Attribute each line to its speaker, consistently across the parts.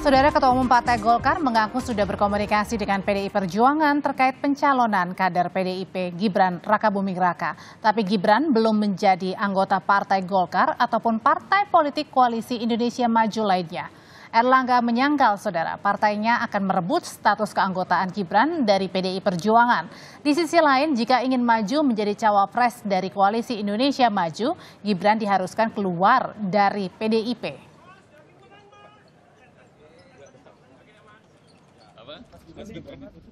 Speaker 1: Saudara Ketua Umum Partai Golkar mengaku sudah berkomunikasi dengan PDI Perjuangan terkait pencalonan kader PDIP Gibran Rakabuming Raka. Tapi Gibran belum menjadi anggota Partai Golkar ataupun partai politik Koalisi Indonesia Maju lainnya. Erlangga menyangkal saudara partainya akan merebut status keanggotaan Gibran dari PDI Perjuangan. Di sisi lain, jika ingin maju menjadi cawapres dari Koalisi Indonesia Maju, Gibran diharuskan keluar dari PDIP.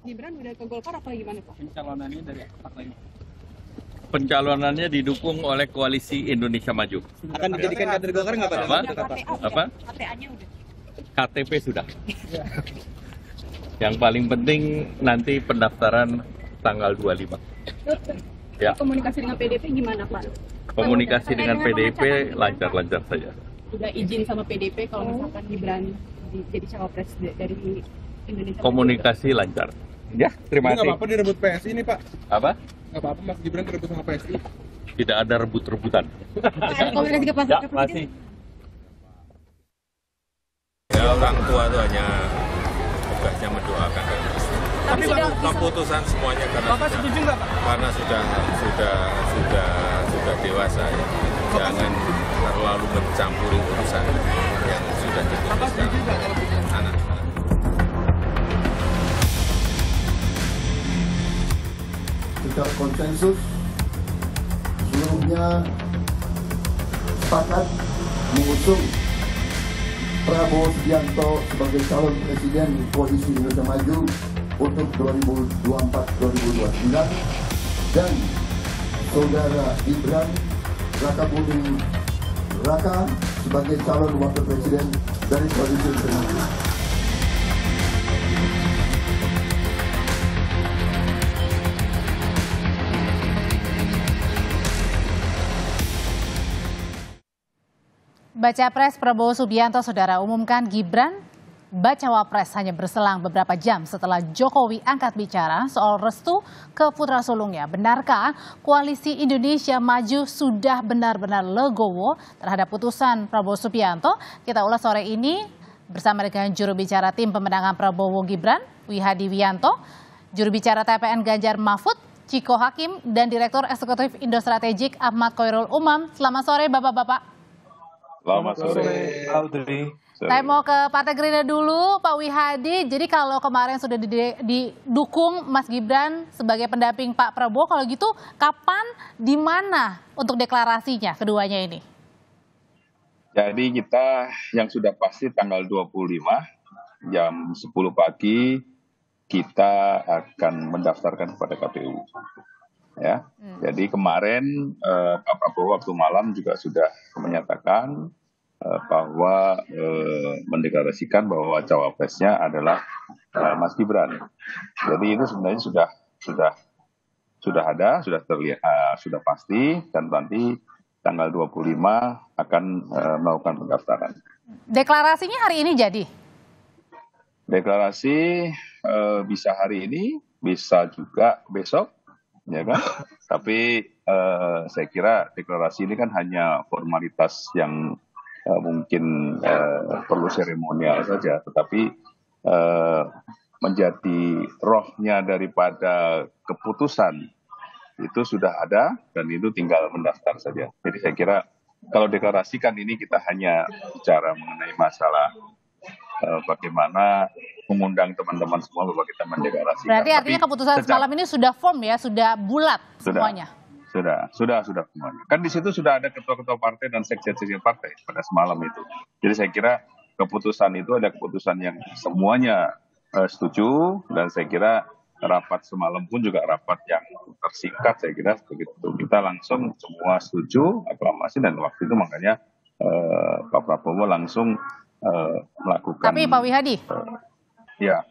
Speaker 2: Gibran udah ke Golkar apa gimana Pak?
Speaker 3: Pencalonannya dari partai? Pencalonannya didukung oleh Koalisi Indonesia Maju.
Speaker 4: Akan dijadikan kader Golkar nggak Pak?
Speaker 3: Apa?
Speaker 2: KTA-nya udah.
Speaker 3: KTP sudah. Yang paling penting nanti pendaftaran tanggal 25. Ya.
Speaker 2: Komunikasi dengan PDIP gimana Pak?
Speaker 3: Komunikasi dengan PDIP lancar-lancar saja.
Speaker 2: Udah izin sama PDIP kalau misalkan Gibran jadi cawapres dari Indonesia.
Speaker 3: Komunikasi lancar. Ya, terima kasih.
Speaker 4: Nggak apa-apa direbut PSI ini Pak?
Speaker 3: Apa?
Speaker 4: Nggak apa-apa Mas Gibran direbut sama PSI?
Speaker 3: Tidak ada rebut-rebutan.
Speaker 2: Ada komunikasi ke Pak?
Speaker 3: Ya, masih.
Speaker 5: Ya, orang tua itu hanya tugasnya mendoakan kan.
Speaker 2: Tapi sudah
Speaker 5: Keputusan semuanya karena
Speaker 4: Bapak setuju nggak Pak?
Speaker 5: karena sudah dewasa ya. Jangan terlalu mencampuri urusan yang sudah diputuskan anak.
Speaker 6: Secara konsensus seluruhnya sepakat mengusung Prabowo Subianto sebagai calon presiden Koalisi Indonesia Maju untuk 2024-2029 dan saudara Gibran Rakabuming Raka sebagai calon wakil presiden dari Koalisi Indonesia Maju.
Speaker 1: Baca Pres Prabowo Subianto saudara umumkan Gibran bacawa pres hanya berselang beberapa jam setelah Jokowi angkat bicara soal restu ke putra sulungnya. Benarkah Koalisi Indonesia Maju sudah benar-benar legowo terhadap putusan Prabowo Subianto? Kita ulas sore ini bersama dengan juru bicara tim pemenangan Prabowo Gibran, Wihadi Wianto, juru bicara TPN Ganjar Mahfud, Ciko Hakim, dan Direktur Eksekutif Indo Strategik Ahmad Khoirul Umam. Selamat sore Bapak-Bapak.
Speaker 5: Selamat sore.
Speaker 1: Saya mau ke Partai Gerindra dulu, Pak Wihadi. Jadi kalau kemarin sudah didukung Mas Gibran sebagai pendamping Pak Prabowo, kalau gitu kapan, di mana untuk deklarasinya keduanya ini?
Speaker 7: Jadi kita yang sudah pasti tanggal 25 jam 10 pagi kita akan mendaftarkan kepada KPU. Ya, jadi kemarin Pak Prabowo waktu malam juga sudah menyatakan bahwa mendeklarasikan bahwa cawapresnya adalah Mas Gibran. Jadi itu sebenarnya sudah ada, sudah terlihat, sudah pasti, dan nanti tanggal 25 akan melakukan pendaftaran. Deklarasinya hari ini jadi? Deklarasi bisa hari ini, bisa juga besok. Ya kan, tapi saya kira deklarasi ini kan hanya formalitas yang mungkin perlu seremonial saja, tetapi menjadi rohnya daripada keputusan itu sudah ada dan itu tinggal mendaftar saja. Jadi saya kira kalau deklarasikan ini kita hanya bicara mengenai masalah bagaimana mengundang teman-teman semua bahwa kita mendeklarasikan.
Speaker 1: Berarti artinya keputusan semalam ini sudah firm ya, sudah bulat semuanya?
Speaker 7: Sudah semuanya. Kan di situ sudah ada ketua-ketua partai dan sekjen-sekjen partai pada semalam itu. Jadi saya kira keputusan itu ada keputusan yang semuanya setuju, dan saya kira rapat semalam pun juga rapat yang tersingkat, saya kira begitu. Kita langsung semua setuju, aklamasi, dan waktu itu makanya Pak Prabowo langsung melakukan.
Speaker 1: Tapi Pak Wihadi,
Speaker 7: ya,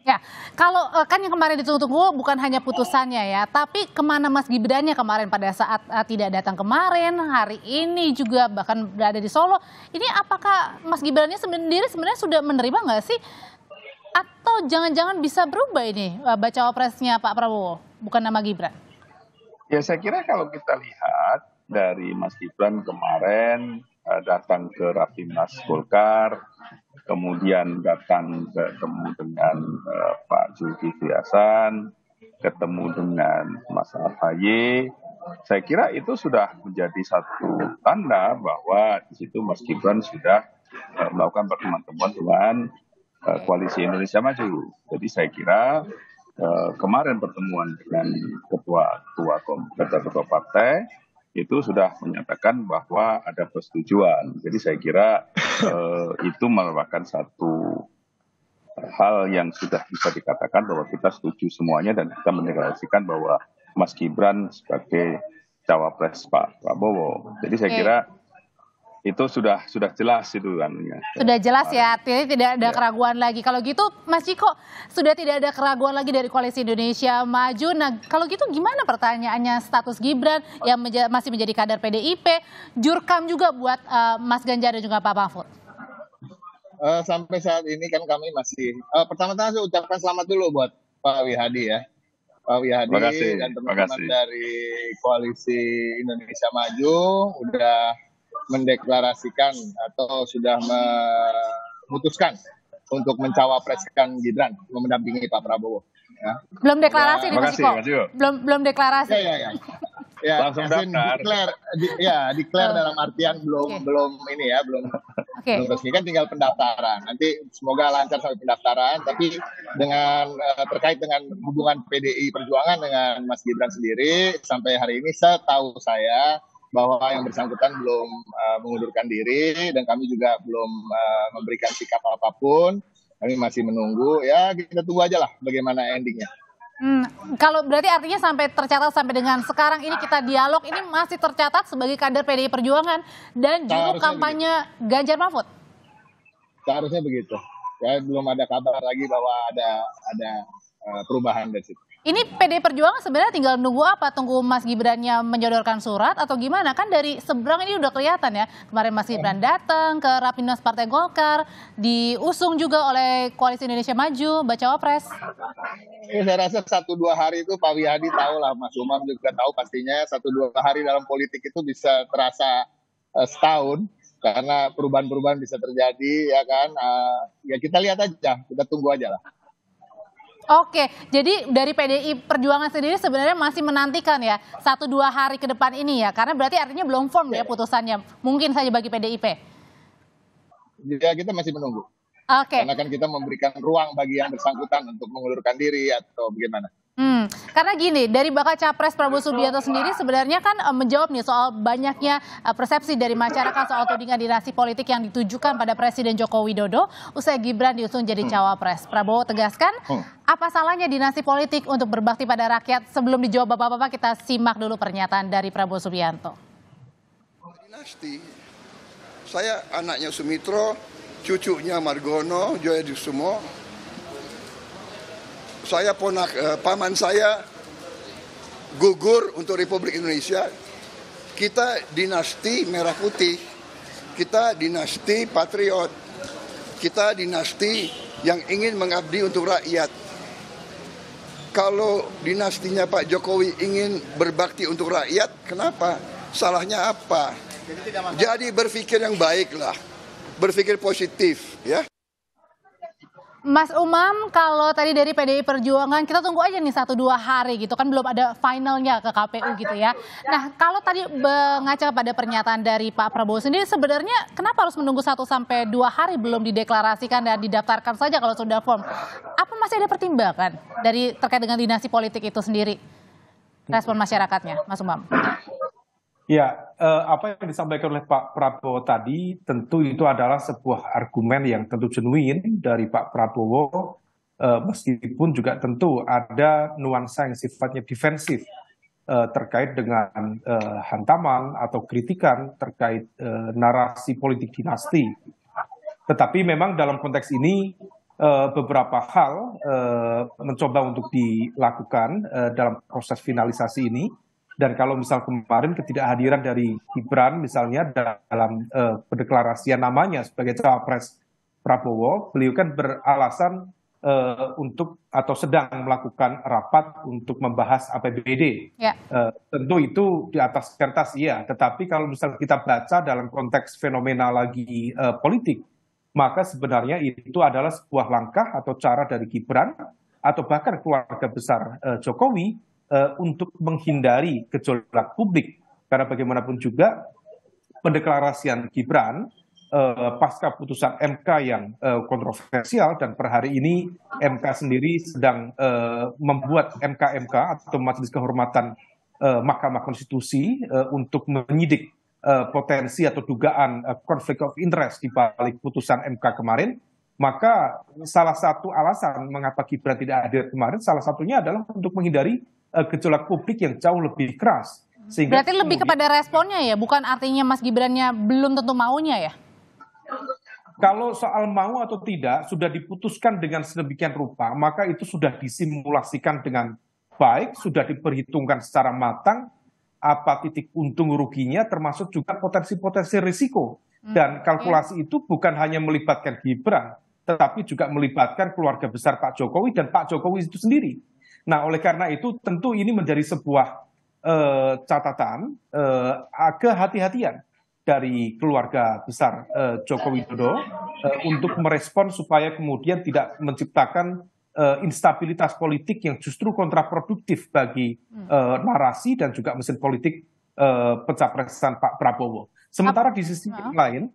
Speaker 1: kalau kan yang kemarin ditunggu-tunggu bukan hanya putusannya ya, tapi kemana Mas Gibrannya kemarin pada saat tidak datang kemarin, hari ini juga bahkan berada di Solo. Ini apakah Mas Gibrannya sendiri sebenarnya sudah menerima nggak sih? Atau jangan-jangan bisa berubah ini bacawa presnya Pak Prabowo, bukan nama Gibran?
Speaker 7: Ya saya kira kalau kita lihat dari Mas Gibran kemarin datang ke Rapimnas Golkar, kemudian datang ketemu dengan Pak Zulkifli Hasan, ketemu dengan Mas Ahaye. Saya kira itu sudah menjadi satu tanda bahwa di situ Mas Gibran sudah melakukan pertemuan-pertemuan dengan Koalisi Indonesia Maju. Jadi saya kira kemarin pertemuan dengan ketua partai itu sudah menyatakan bahwa ada persetujuan. Jadi saya kira itu merupakan satu hal yang sudah bisa dikatakan bahwa kita setuju semuanya dan kita mendeklarasikan bahwa Mas Gibran sebagai cawapres Pak Prabowo. Jadi saya kira itu sudah jelas itu kan.
Speaker 1: Sudah jelas ya, artinya tidak ada keraguan lagi. Kalau gitu Mas Ciko, sudah tidak ada keraguan lagi dari Koalisi Indonesia Maju. Nah kalau gitu gimana pertanyaannya status Gibran yang masih menjadi kader PDIP, jurkam juga buat Mas Ganjar dan juga Pak Mahfud?
Speaker 8: Sampai saat ini kan kami masih, pertama-tama saya ucapkan selamat dulu buat Pak Wihadi ya. Pak Wihadi dan teman-teman dari Koalisi Indonesia Maju udah mendeklarasikan atau sudah memutuskan untuk mencawapreskan Gibran mendampingi Pak Prabowo. Ya.
Speaker 1: Belum deklarasi nih Mas Ciko. Belum deklarasi.
Speaker 8: Ya, langsung daftar. Declare dalam artian belum resmi, kan tinggal pendaftaran. Nanti semoga lancar sampai pendaftaran. Tapi dengan terkait dengan hubungan PDI Perjuangan dengan Mas Gibran sendiri sampai hari ini setahu saya bahwa yang bersangkutan belum mengundurkan diri dan kami juga belum memberikan sikap apapun. Kami masih menunggu, ya kita tunggu aja lah bagaimana endingnya.
Speaker 1: Kalau berarti artinya sampai tercatat sampai dengan sekarang ini kita dialog ini masih tercatat sebagai kader PDI Perjuangan dan juru kampanye Ganjar Mahfud.
Speaker 8: Seharusnya begitu. Ya belum ada kabar lagi bahwa ada perubahan dari situ.
Speaker 1: Ini PDI Perjuangan sebenarnya tinggal nunggu apa? Tunggu Mas Gibrannya menyodorkan surat atau gimana? Kan dari seberang ini udah kelihatan ya. Kemarin Mas Gibran datang ke Rapimnas Partai Golkar, diusung juga oleh Koalisi Indonesia Maju, bacawa pres.
Speaker 8: Saya rasa 1-2 hari itu Pak Wihadi tahu lah, Mas Umam juga tahu pastinya 1-2 hari dalam politik itu bisa terasa setahun karena perubahan-perubahan bisa terjadi ya kan. Ya kita lihat aja, kita tunggu aja lah.
Speaker 1: Oke, jadi dari PDI Perjuangan sendiri sebenarnya masih menantikan ya 1-2 hari ke depan ini ya, karena berarti artinya belum firm ya putusannya, mungkin saja bagi PDIP.
Speaker 8: Ya kita masih menunggu.
Speaker 1: Oke.
Speaker 8: Karena kan kita memberikan ruang bagi yang bersangkutan untuk mengundurkan diri atau bagaimana.
Speaker 1: Karena gini, dari bakal capres Prabowo Subianto sendiri sebenarnya kan menjawab nih soal banyaknya persepsi dari masyarakat soal tudingan dinasti politik yang ditujukan pada Presiden Joko Widodo usai Gibran diusung jadi cawapres. Prabowo tegaskan, apa salahnya dinasti politik untuk berbakti pada rakyat? Sebelum dijawab Bapak-Bapak, kita simak dulu pernyataan dari Prabowo Subianto.
Speaker 9: Dinasti, saya anaknya Sumitro, cucunya Margono, Joyosumo. Saya paman saya gugur untuk Republik Indonesia. Kita dinasti merah putih, kita dinasti patriot, kita dinasti yang ingin mengabdi untuk rakyat. Kalau dinastinya Pak Jokowi ingin berbakti untuk rakyat, kenapa? Salahnya apa? Jadi berpikir yang baiklah, berpikir positif, ya.
Speaker 1: Mas Umam, kalau tadi dari PDI Perjuangan, kita tunggu aja nih 1-2 hari gitu kan, belum ada finalnya ke KPU gitu ya. Nah, kalau tadi mengaca pada pernyataan dari Pak Prabowo sendiri, sebenarnya kenapa harus menunggu 1-2 hari belum dideklarasikan dan didaftarkan saja kalau sudah firm? Apa masih ada pertimbangan dari terkait dengan dinasti politik itu sendiri? Respon masyarakatnya, Mas Umam.
Speaker 10: Ya, apa yang disampaikan oleh Pak Prabowo tadi tentu itu adalah sebuah argumen yang tentu genuin dari Pak Prabowo, meskipun juga tentu ada nuansa yang sifatnya defensif terkait dengan hantaman atau kritikan terkait narasi politik dinasti. Tetapi memang dalam konteks ini beberapa hal mencoba untuk dilakukan dalam proses finalisasi ini. Dan kalau misal kemarin ketidakhadiran dari Gibran misalnya dalam pendeklarasian namanya sebagai cawapres Prabowo, beliau kan beralasan untuk atau sedang melakukan rapat untuk membahas APBD. Ya. Tentu itu di atas kertas iya, tetapi kalau misal kita baca dalam konteks fenomena lagi politik, maka sebenarnya itu adalah sebuah langkah atau cara dari Gibran atau bahkan keluarga besar Jokowi untuk menghindari gejolak publik. Karena bagaimanapun juga pendeklarasian Gibran pasca putusan MK yang kontroversial, dan per hari ini MK sendiri sedang membuat MK atau Majelis Kehormatan Mahkamah Konstitusi untuk menyidik potensi atau dugaan konflik of interest di balik putusan MK kemarin. Maka salah satu alasan mengapa Gibran tidak hadir kemarin, salah satunya adalah untuk menghindari gejolak publik yang jauh lebih keras. Sehingga
Speaker 1: berarti lebih kepada responnya ya, bukan artinya Mas Gibrannya belum tentu maunya ya?
Speaker 10: Kalau soal mau atau tidak sudah diputuskan dengan sedemikian rupa, maka itu sudah disimulasikan dengan baik, sudah diperhitungkan secara matang apa titik untung ruginya, termasuk juga potensi-potensi risiko. Dan kalkulasi itu bukan hanya melibatkan Gibran, tetapi juga melibatkan keluarga besar Pak Jokowi dan Pak Jokowi itu sendiri. Nah, oleh karena itu tentu ini menjadi sebuah catatan kehati-hatian dari keluarga besar Joko Widodo untuk merespon supaya kemudian tidak menciptakan instabilitas politik yang justru kontraproduktif bagi narasi dan juga mesin politik pencapresan Pak Prabowo. Sementara di sisi yang lain,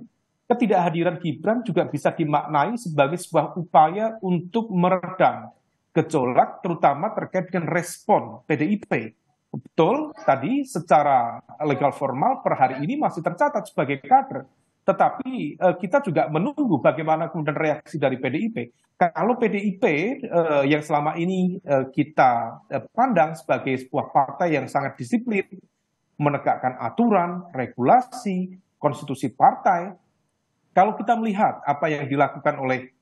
Speaker 10: ketidakhadiran Gibran juga bisa dimaknai sebagai sebuah upaya untuk meredam gejolak, terutama terkait dengan respon PDIP. Betul, tadi secara legal formal per hari ini masih tercatat sebagai kader. Tetapi kita juga menunggu bagaimana kemudian reaksi dari PDIP. Kalau PDIP yang selama ini kita pandang sebagai sebuah partai yang sangat disiplin, menegakkan aturan, regulasi, konstitusi partai, kalau kita melihat apa yang dilakukan oleh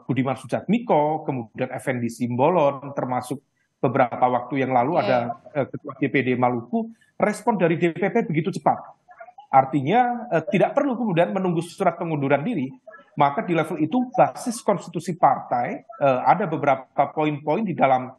Speaker 10: Budiman Sujatmiko, kemudian Effendi Simbolon, termasuk beberapa waktu yang lalu ada Ketua DPD Maluku, respon dari DPP begitu cepat. Artinya tidak perlu kemudian menunggu surat pengunduran diri, maka di level itu basis konstitusi partai ada beberapa poin-poin di dalam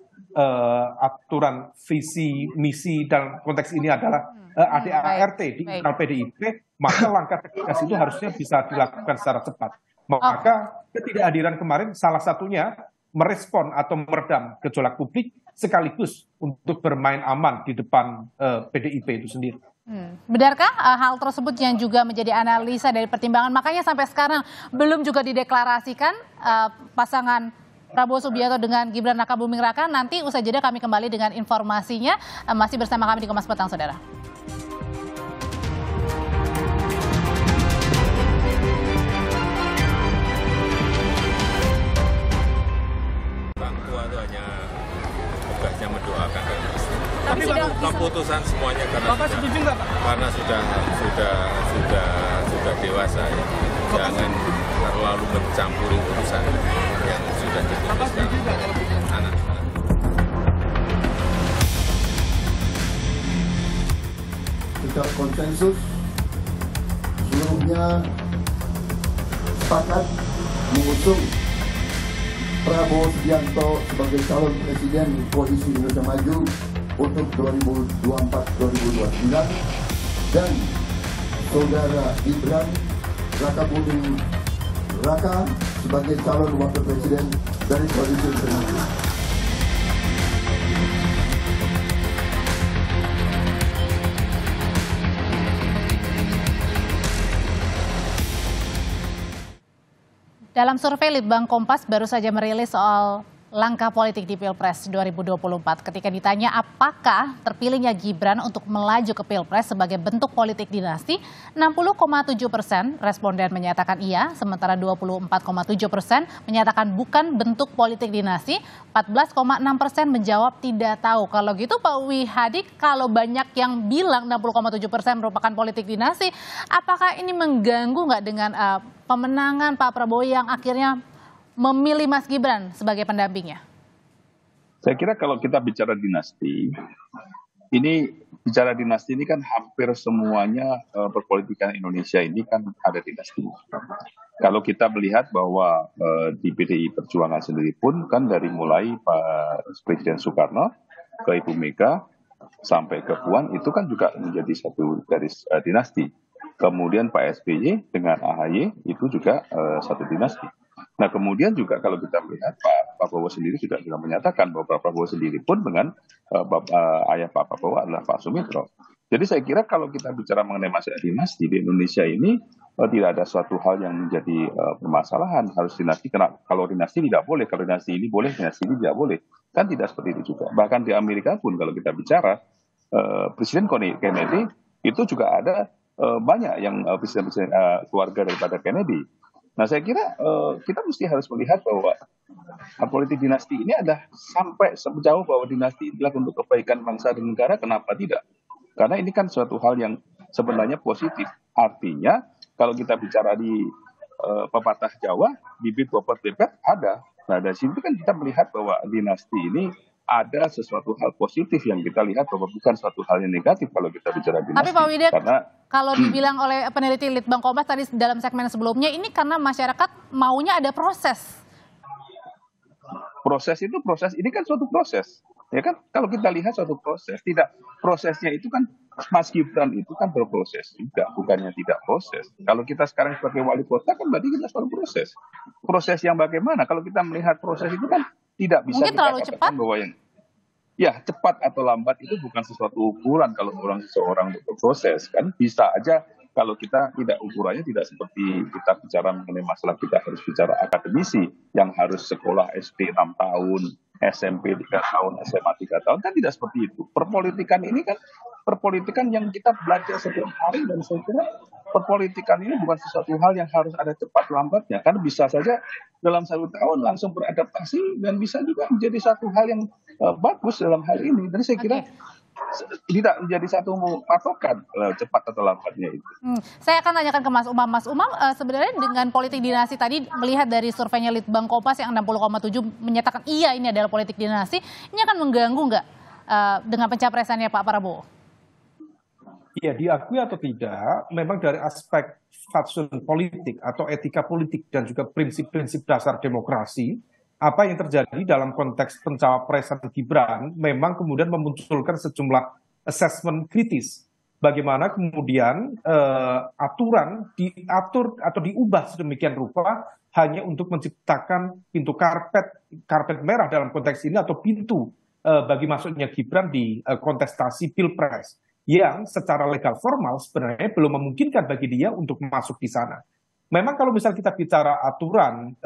Speaker 10: aturan visi misi dalam konteks ini adalah ADART di internal PDIP, maka langkah tegas itu harusnya bisa dilakukan secara cepat. Maka ketidakhadiran kemarin salah satunya merespon atau meredam gejolak publik sekaligus untuk bermain aman di depan PDIP itu sendiri.
Speaker 1: Benarkah hal tersebut yang juga menjadi analisa dari pertimbangan, makanya sampai sekarang belum juga dideklarasikan pasangan Prabowo Subianto dengan Gibran Rakabuming Raka? Nanti usai jeda kami kembali dengan informasinya, masih bersama kami di Kompas Petang, saudara.
Speaker 5: Tugasnya mendoakan dan
Speaker 2: tapi
Speaker 5: keputusan semuanya karena sudah dewasa ya. Jangan terlalu mencampuri urusan yang sudah diputuskan anak-anak.
Speaker 6: Secara konsensus seluruhnya sepakat mengusung Prabowo Subianto sebagai calon presiden Koalisi Indonesia Maju untuk 2024-2029 dan saudara Gibran Rakabuming Raka sebagai calon wakil presiden dari Koalisi Indonesia Maju.
Speaker 1: Dalam survei Litbang Kompas baru saja merilis soal langkah politik di Pilpres 2024. Ketika ditanya apakah terpilihnya Gibran untuk melaju ke Pilpres sebagai bentuk politik dinasti, 60,7% responden menyatakan iya, sementara 24,7% menyatakan bukan bentuk politik dinasti, 14,6% menjawab tidak tahu. Kalau gitu Pak Wihadi, kalau banyak yang bilang 60,7% merupakan politik dinasti, apakah ini mengganggu nggak dengan pemenangan Pak Prabowo yang akhirnya memilih Mas Gibran sebagai pendampingnya?
Speaker 7: Saya kira kalau kita bicara dinasti, bicara dinasti ini kan hampir semuanya perpolitikan Indonesia ini kan ada dinasti. Kalau kita melihat bahwa di PDI Perjuangan sendiri pun kan dari mulai Pak Presiden Soekarno ke Ibu Mega sampai ke Puan itu kan juga menjadi satu garis dinasti. Kemudian Pak SBY dengan AHY itu juga satu dinasti. Nah kemudian juga kalau kita melihat Pak Prabowo sendiri juga sudah menyatakan bahwa Pak Prabowo sendiri pun dengan ayah Pak Prabowo adalah Pak Sumitro. Jadi saya kira kalau kita bicara mengenai masalah dinasti di Indonesia ini tidak ada suatu hal yang menjadi permasalahan harus dinasti. Kalau dinasti tidak boleh, kalau dinasti ini boleh, dinasti ini tidak boleh. Kan tidak seperti itu juga. Bahkan di Amerika pun kalau kita bicara Presiden Kennedy itu juga ada banyak yang presiden keluarga daripada Kennedy. Nah saya kira kita mesti harus melihat bahwa politik dinasti ini adalah sampai sejauh bahwa dinasti adalah untuk kebaikan bangsa dan negara, kenapa tidak? Karena ini kan suatu hal yang sebenarnya positif. Artinya kalau kita bicara di pepatah Jawa, bibit bobot bebek ada. Nah dari situ kan kita melihat bahwa dinasti ini ada sesuatu hal positif yang kita lihat bahwa bukan suatu hal yang negatif kalau kita bicara dinasti.
Speaker 1: Tapi Pak Widet,
Speaker 7: karena
Speaker 1: kalau dibilang oleh peneliti Litbang Kompas tadi dalam segmen sebelumnya, ini karena masyarakat maunya ada proses.
Speaker 7: Proses ini kan suatu proses. Ya kan kalau kita lihat suatu proses, tidak prosesnya itu kan Mas Gibran itu kan berproses juga, bukannya tidak proses. Kalau kita sekarang sebagai wali kota kan berarti kita selalu proses. Proses yang bagaimana? Kalau kita melihat proses itu kan tidak bisa
Speaker 1: mungkin terlalu cepat
Speaker 7: bahwa yang ya cepat atau lambat itu bukan sesuatu ukuran kalau seseorang berproses kan bisa aja kalau kita tidak ukurannya tidak seperti kita bicara mengenai masalah kita harus bicara akademisi yang harus sekolah SD 6 tahun, SMP 3 tahun, SMA 3 tahun kan tidak seperti itu. Perpolitikan ini kan perpolitikan yang kita belajar setiap hari dan saya kira perpolitikan ini bukan sesuatu hal yang harus ada cepat lambatnya kan bisa saja dalam 1 tahun langsung beradaptasi dan bisa juga menjadi satu hal yang bagus dalam hal ini. Dan saya kira tidak menjadi satu patokan cepat atau lambatnya itu.
Speaker 1: Saya akan tanyakan ke Mas Umam. Mas Umam, sebenarnya dengan politik dinasti tadi melihat dari surveinya Litbang Kompas yang 60,7 menyatakan iya ini adalah politik dinasti, ini akan mengganggu nggak dengan pencapresannya Pak Prabowo?
Speaker 10: Ya, diakui atau tidak, memang dari aspek fatsun politik atau etika politik dan juga prinsip-prinsip dasar demokrasi, apa yang terjadi dalam konteks pencapresan Gibran memang kemudian memunculkan sejumlah assessment kritis. Bagaimana kemudian aturan diatur atau diubah sedemikian rupa hanya untuk menciptakan pintu karpet merah dalam konteks ini atau pintu bagi masuknya Gibran di kontestasi Pilpres yang secara legal formal sebenarnya belum memungkinkan bagi dia untuk masuk di sana. Memang kalau misal kita bicara aturan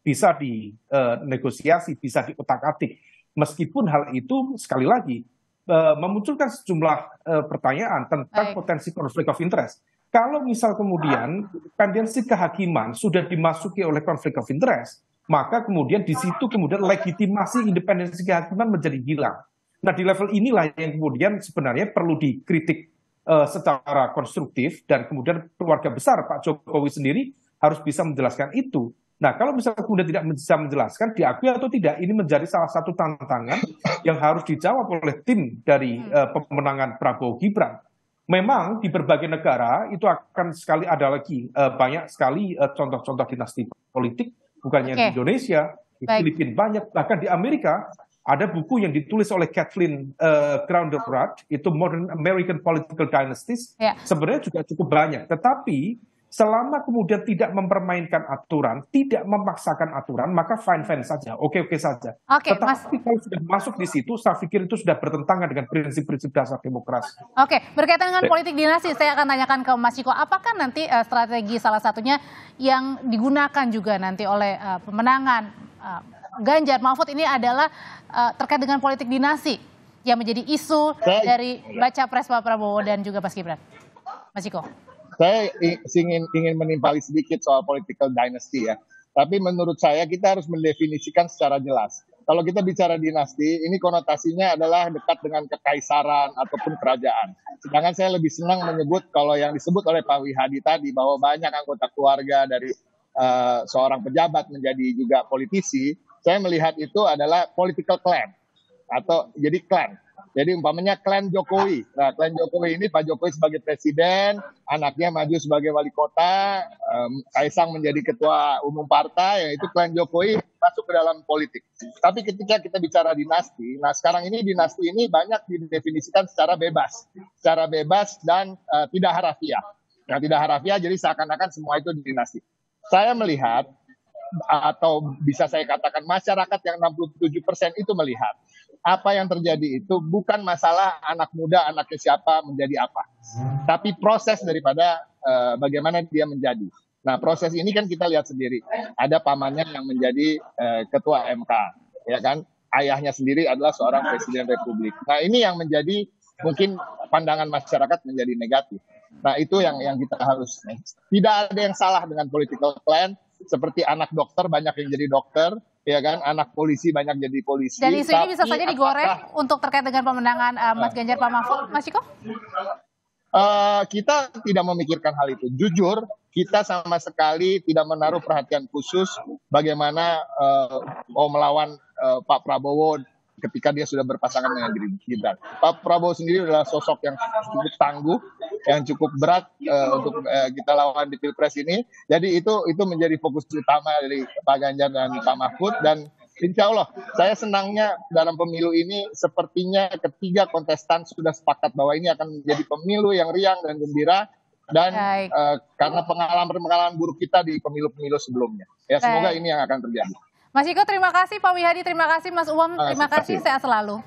Speaker 10: bisa dinegosiasi, bisa diotak-atik. Meskipun hal itu sekali lagi memunculkan sejumlah pertanyaan tentang potensi konflik of interest. Kalau misal kemudian tendensi kehakiman sudah dimasuki oleh konflik of interest, maka kemudian di situ kemudian legitimasi independensi kehakiman menjadi hilang. Nah di level inilah yang kemudian sebenarnya perlu dikritik secara konstruktif dan kemudian keluarga besar Pak Jokowi sendiri harus bisa menjelaskan itu. Nah kalau misalnya kemudian tidak bisa menjelaskan diakui atau tidak ini menjadi salah satu tantangan yang harus dijawab oleh tim dari pemenangan Prabowo Gibran. Memang di berbagai negara itu akan sekali ada lagi banyak sekali contoh-contoh dinasti politik bukannya di Indonesia, di Filipina banyak, bahkan di Amerika. Ada buku yang ditulis oleh Kathleen Grounderrath, itu Modern American Political Dynasties, sebenarnya juga cukup banyak. Tetapi selama kemudian tidak mempermainkan aturan, tidak memaksakan aturan, maka fine-fine saja, oke-oke saja. Tetapi kalau sudah masuk di situ, saya pikir itu sudah bertentangan dengan prinsip-prinsip dasar demokrasi.
Speaker 1: Oke, berkaitan dengan politik dinasti, saya akan tanyakan ke Mas Ciko, apakah nanti strategi salah satunya yang digunakan juga nanti oleh pemenangan Ganjar Mahfud ini adalah terkait dengan politik dinasti yang menjadi isu dari baca pres Pak Prabowo dan juga Mas Gibran. Mas Ciko.
Speaker 8: Saya ingin menimpali sedikit soal political dynasty ya. Tapi menurut saya kita harus mendefinisikan secara jelas. Kalau kita bicara dinasti, ini konotasinya adalah dekat dengan kekaisaran ataupun kerajaan. Sedangkan saya lebih senang menyebut kalau yang disebut oleh Pak Wihadi tadi bahwa banyak anggota keluarga dari seorang pejabat menjadi juga politisi. Saya melihat itu adalah political clan atau jadi clan. Jadi umpamanya klan Jokowi. Nah, klan Jokowi ini Pak Jokowi sebagai presiden, anaknya maju sebagai wali kota, Kaisang menjadi ketua umum partai, yaitu klan Jokowi masuk ke dalam politik. Tapi ketika kita bicara dinasti, nah sekarang ini dinasti ini banyak didefinisikan secara bebas dan tidak harafiah. Nah, tidak harafiah, jadi seakan-akan semua itu dinasti. Saya melihat, atau bisa saya katakan masyarakat yang 67% itu melihat apa yang terjadi itu bukan masalah anak muda, anaknya siapa, menjadi apa. Tapi proses daripada bagaimana dia menjadi. Nah, proses ini kan kita lihat sendiri. Ada pamannya yang menjadi ketua MK, ya kan? Ayahnya sendiri adalah seorang presiden republik. Nah, ini yang menjadi mungkin pandangan masyarakat menjadi negatif. Nah, itu yang kita harus. Tidak ada yang salah dengan political plan. Seperti anak dokter banyak yang jadi dokter, ya kan? Anak polisi banyak jadi polisi.
Speaker 1: Dan isu ini bisa saja digoreng untuk terkait dengan pemenangan Mas Ganjar Pak Mahfud, Mas Ciko?
Speaker 8: Kita tidak memikirkan hal itu. Jujur, kita sama sekali tidak menaruh perhatian khusus bagaimana mau melawan Pak Prabowo ketika dia sudah berpasangan dengan Gibran. Pak Prabowo sendiri adalah sosok yang cukup tangguh, yang cukup berat untuk kita lawan di Pilpres ini. Jadi itu menjadi fokus utama dari Pak Ganjar dan Pak Mahfud. Dan insya Allah, saya senangnya dalam pemilu ini sepertinya ketiga kontestan sudah sepakat bahwa ini akan menjadi pemilu yang riang dan gembira. Dan karena pengalaman buruk kita di pemilu-pemilu sebelumnya. Ya, semoga ini yang akan terjadi.
Speaker 1: Mas Ciko, terima kasih. Pak Wihadi, terima kasih. Mas Umam, terima kasih. Sehat selalu.